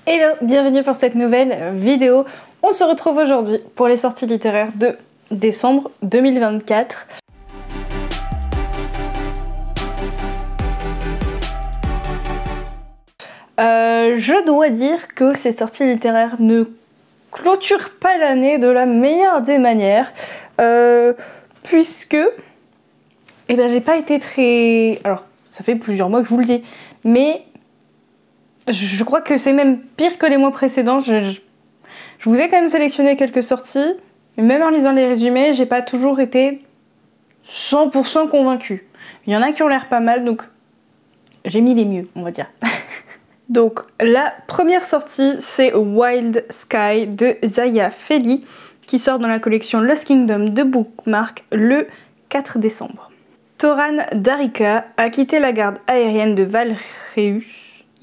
Hello, bienvenue pour cette nouvelle vidéo. On se retrouve aujourd'hui pour les sorties littéraires de décembre 2024. Je dois dire que ces sorties littéraires ne clôturent pas l'année de la meilleure des manières, puisque j'ai pas été très... Alors, ça fait plusieurs mois que je vous le dis, mais je crois que c'est même pire que les mois précédents. Je vous ai quand même sélectionné quelques sorties, mais même en lisant les résumés, j'ai pas toujours été 100% convaincue. Il y en a qui ont l'air pas mal, donc j'ai mis les mieux, on va dire. Donc la première sortie, c'est Wild Sky de Zaya Feli, qui sort dans la collection Lost Kingdom de Bookmark le 4 décembre. Thoran Darika a quitté la garde aérienne de Valreus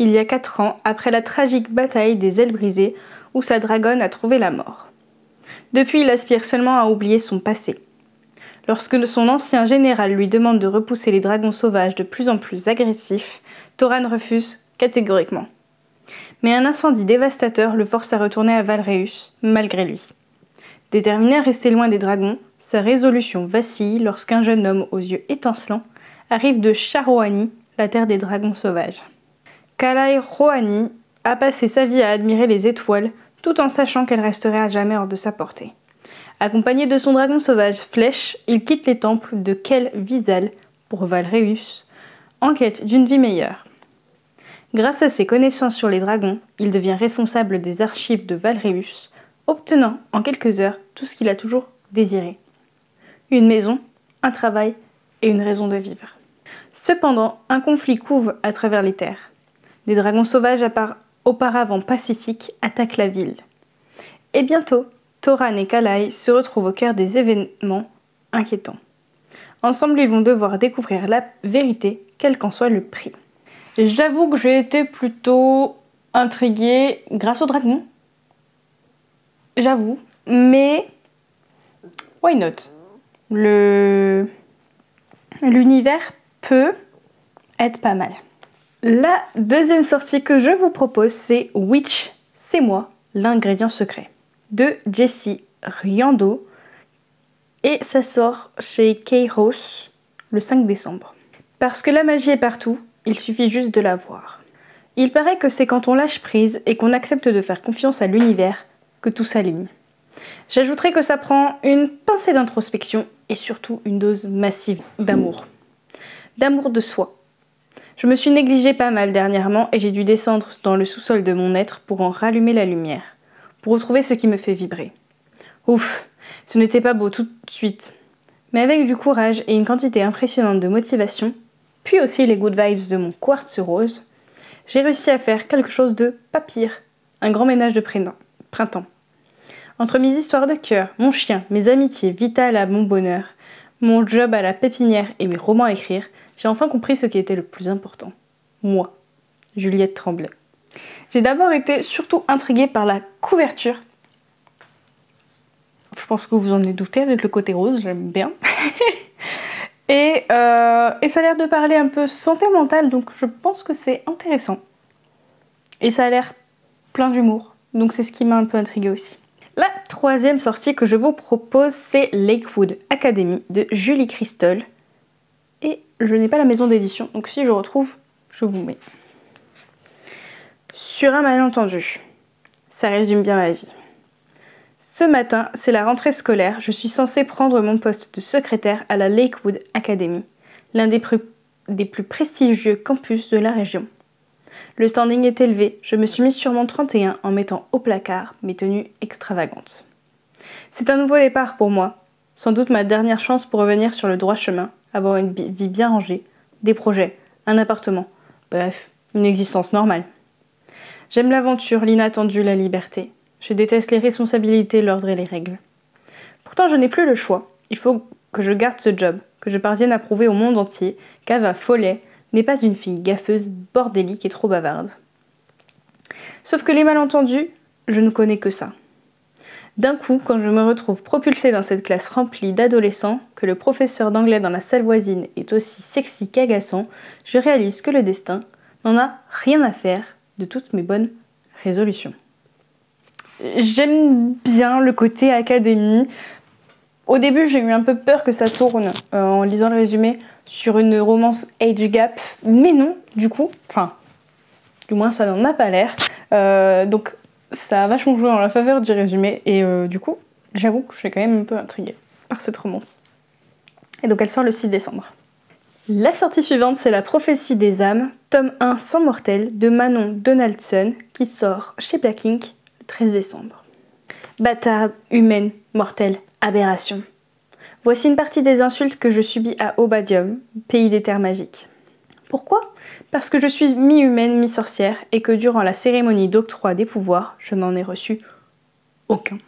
il y a 4 ans après la tragique bataille des ailes brisées où sa dragonne a trouvé la mort. Depuis, il aspire seulement à oublier son passé. Lorsque son ancien général lui demande de repousser les dragons sauvages de plus en plus agressifs, Thoran refuse catégoriquement. Mais un incendie dévastateur le force à retourner à Valreus, malgré lui. Déterminé à rester loin des dragons, sa résolution vacille lorsqu'un jeune homme aux yeux étincelants arrive de Sharoani, la terre des dragons sauvages. Kalai Rohani a passé sa vie à admirer les étoiles, tout en sachant qu'elles resteraient à jamais hors de sa portée. Accompagné de son dragon sauvage Flèche, il quitte les temples de Kel Vizal pour Valreus, en quête d'une vie meilleure. Grâce à ses connaissances sur les dragons, il devient responsable des archives de Valreus, obtenant en quelques heures tout ce qu'il a toujours désiré. Une maison, un travail et une raison de vivre. Cependant, un conflit couve à travers les terres. Des dragons sauvages auparavant pacifiques attaquent la ville. Et bientôt, Thoran et Kalai se retrouvent au cœur des événements inquiétants. Ensemble, ils vont devoir découvrir la vérité, quel qu'en soit le prix. J'avoue que j'ai été plutôt intriguée grâce aux dragons. J'avoue, mais why not? L'univers peut être pas mal. La deuxième sortie que je vous propose, c'est Witch, c'est moi, l'ingrédient secret, de Jessie Riando, et ça sort chez Kairos le 5 décembre. Parce que la magie est partout, il suffit juste de la voir. Il paraît que c'est quand on lâche prise et qu'on accepte de faire confiance à l'univers que tout s'aligne. J'ajouterai que ça prend une pincée d'introspection et surtout une dose massive d'amour. D'amour de soi. Je me suis négligée pas mal dernièrement et j'ai dû descendre dans le sous-sol de mon être pour en rallumer la lumière, pour retrouver ce qui me fait vibrer. Ouf, ce n'était pas beau tout de suite. Mais avec du courage et une quantité impressionnante de motivation, puis aussi les good vibes de mon quartz rose, j'ai réussi à faire quelque chose de pas pire, un grand ménage de printemps. Entre mes histoires de cœur, mon chien, mes amitiés vitales à mon bonheur, mon job à la pépinière et mes romans à écrire, j'ai enfin compris ce qui était le plus important. Moi, Juliette Tremblay. J'ai d'abord été surtout intriguée par la couverture. Je pense que vous en êtes douté avec le côté rose, j'aime bien. Et ça a l'air de parler un peu santé mentale, donc je pense que c'est intéressant. Et ça a l'air plein d'humour, donc c'est ce qui m'a un peu intriguée aussi. La troisième sortie que je vous propose, c'est Lakewood Academy de Julie Crystal. Et je n'ai pas la maison d'édition, donc si je retrouve, je vous mets. Sur un malentendu, ça résume bien ma vie. Ce matin, c'est la rentrée scolaire, je suis censée prendre mon poste de secrétaire à la Lakewood Academy, l'un des plus prestigieux campus de la région. Le standing est élevé, je me suis mise sur mon 31 en mettant au placard mes tenues extravagantes. C'est un nouveau départ pour moi, sans doute ma dernière chance pour revenir sur le droit chemin, avoir une vie bien rangée, des projets, un appartement, bref, une existence normale. J'aime l'aventure, l'inattendu, la liberté. Je déteste les responsabilités, l'ordre et les règles. Pourtant, je n'ai plus le choix. Il faut que je garde ce job, que je parvienne à prouver au monde entier qu'Ava Follet n'est pas une fille gaffeuse, bordélique et trop bavarde. Sauf que les malentendus, je ne connais que ça. D'un coup, quand je me retrouve propulsée dans cette classe remplie d'adolescents, que le professeur d'anglais dans la salle voisine est aussi sexy qu'agaçant, je réalise que le destin n'en a rien à faire de toutes mes bonnes résolution. J'aime bien le côté académie. Au début, j'ai eu un peu peur que ça tourne, en lisant le résumé, sur une romance age gap, mais non, du coup, enfin, du moins ça n'en a pas l'air. Donc ça a vachement joué en la faveur du résumé, et du coup, j'avoue que je suis quand même un peu intriguée par cette romance. Et donc elle sort le 6 décembre. La sortie suivante, c'est La prophétie des âmes, tome 1 sans mortel, de Manon Donaldson, qui sort chez Black Ink le 13 décembre. Bâtarde, humaine, mortelle, aberration. Voici une partie des insultes que je subis à Obadium, pays des terres magiques. Pourquoi ? Parce que je suis mi-humaine, mi-sorcière, et que durant la cérémonie d'octroi des pouvoirs, je n'en ai reçu aucun.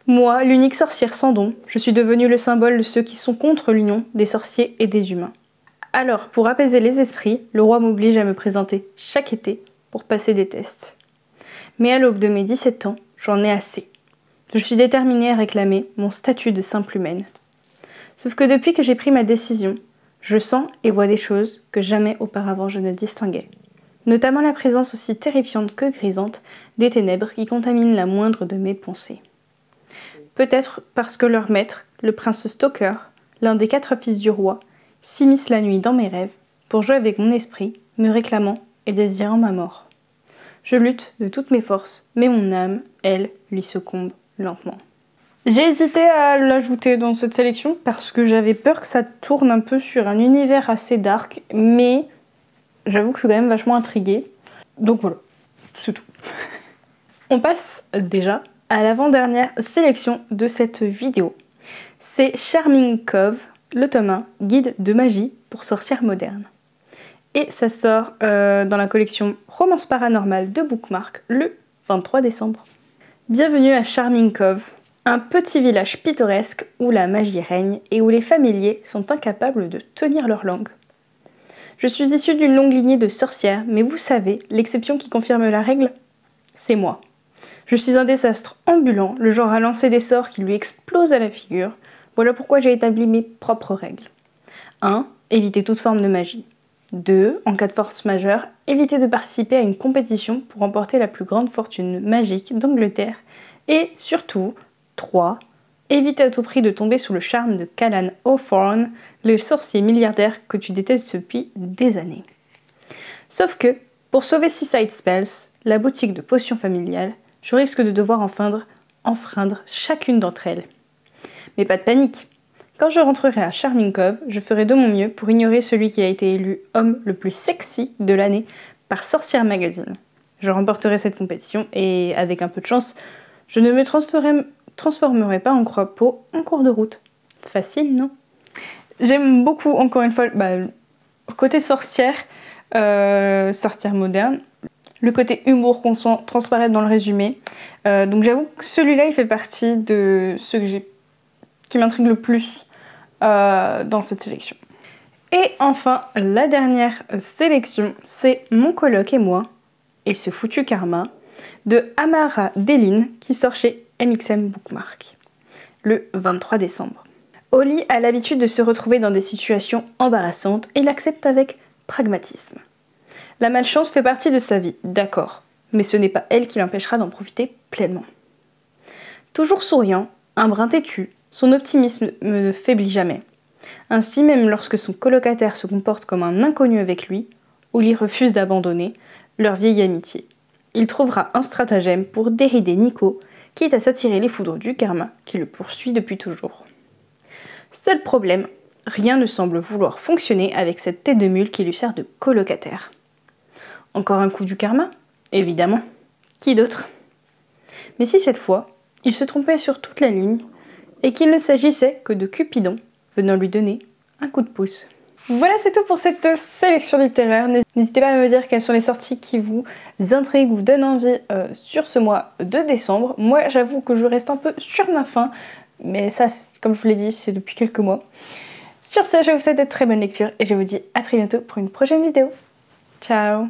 Moi, l'unique sorcière sans don, je suis devenue le symbole de ceux qui sont contre l'union des sorciers et des humains. Alors, pour apaiser les esprits, le roi m'oblige à me présenter chaque été pour passer des tests. Mais à l'aube de mes 17 ans, j'en ai assez. Je suis déterminée à réclamer mon statut de simple humaine. Sauf que depuis que j'ai pris ma décision, je sens et vois des choses que jamais auparavant je ne distinguais. Notamment la présence aussi terrifiante que grisante des ténèbres qui contaminent la moindre de mes pensées. Peut-être parce que leur maître, le prince Stoker, l'un des 4 fils du roi, s'immisce la nuit dans mes rêves pour jouer avec mon esprit, me réclamant et désirant ma mort. Je lutte de toutes mes forces, mais mon âme, elle, lui succombe lentement. J'ai hésité à l'ajouter dans cette sélection parce que j'avais peur que ça tourne un peu sur un univers assez dark, mais j'avoue que je suis quand même vachement intriguée. Donc voilà, c'est tout. On passe déjà à l'avant-dernière sélection de cette vidéo. C'est Charming Cove, le tome 1, guide de magie pour sorcières modernes. Et ça sort dans la collection Romance paranormale de Bookmark le 23 décembre. Bienvenue à Charming Cove, un petit village pittoresque où la magie règne et où les familiers sont incapables de tenir leur langue. Je suis issue d'une longue lignée de sorcières, mais vous savez, l'exception qui confirme la règle, c'est moi. Je suis un désastre ambulant, le genre à lancer des sorts qui lui explosent à la figure. Voilà pourquoi j'ai établi mes propres règles. 1. Éviter toute forme de magie. 2. En cas de force majeure, éviter de participer à une compétition pour remporter la plus grande fortune magique d'Angleterre. Et surtout, 3. Éviter à tout prix de tomber sous le charme de Callan Hawthorne, le sorcier milliardaire que tu détestes depuis des années. Sauf que, pour sauver Seaside Spells, la boutique de potions familiales, je risque de devoir enfreindre chacune d'entre elles. Mais pas de panique. Quand je rentrerai à Charming Cove, je ferai de mon mieux pour ignorer celui qui a été élu homme le plus sexy de l'année par Sorcière Magazine. Je remporterai cette compétition et, avec un peu de chance, je ne me transformerai pas en crapaud en cours de route. Facile, non ? J'aime beaucoup, encore une fois, le côté sorcière, sorcière moderne, le côté humour qu'on sent transparaître dans le résumé. Donc j'avoue que celui-là, il fait partie de ceux qui m'intrigue le plus dans cette sélection. Et enfin, la dernière sélection, c'est Mon coloc et moi, et ce foutu karma, de Amara Deline, qui sort chez MXM Bookmark, le 23 décembre. Holly a l'habitude de se retrouver dans des situations embarrassantes et l'accepte avec pragmatisme. La malchance fait partie de sa vie, d'accord, mais ce n'est pas elle qui l'empêchera d'en profiter pleinement. Toujours souriant, un brin têtu, son optimisme ne faiblit jamais. Ainsi, même lorsque son colocataire se comporte comme un inconnu avec lui, Holly refuse d'abandonner leur vieille amitié. Il trouvera un stratagème pour dérider Nico, quitte à s'attirer les foudres du karma qui le poursuit depuis toujours. Seul problème, rien ne semble vouloir fonctionner avec cette tête de mule qui lui sert de colocataire. Encore un coup du karma ? Évidemment. Qui d'autre ? Mais si cette fois, il se trompait sur toute la ligne et qu'il ne s'agissait que de Cupidon venant lui donner un coup de pouce. Voilà, c'est tout pour cette sélection littéraire. N'hésitez pas à me dire quelles sont les sorties qui vous intriguent, vous donnent envie sur ce mois de décembre. Moi, j'avoue que je reste un peu sur ma faim, mais ça, comme je vous l'ai dit, c'est depuis quelques mois. Sur ce, je vous souhaite de très bonnes lectures et je vous dis à très bientôt pour une prochaine vidéo. Ciao!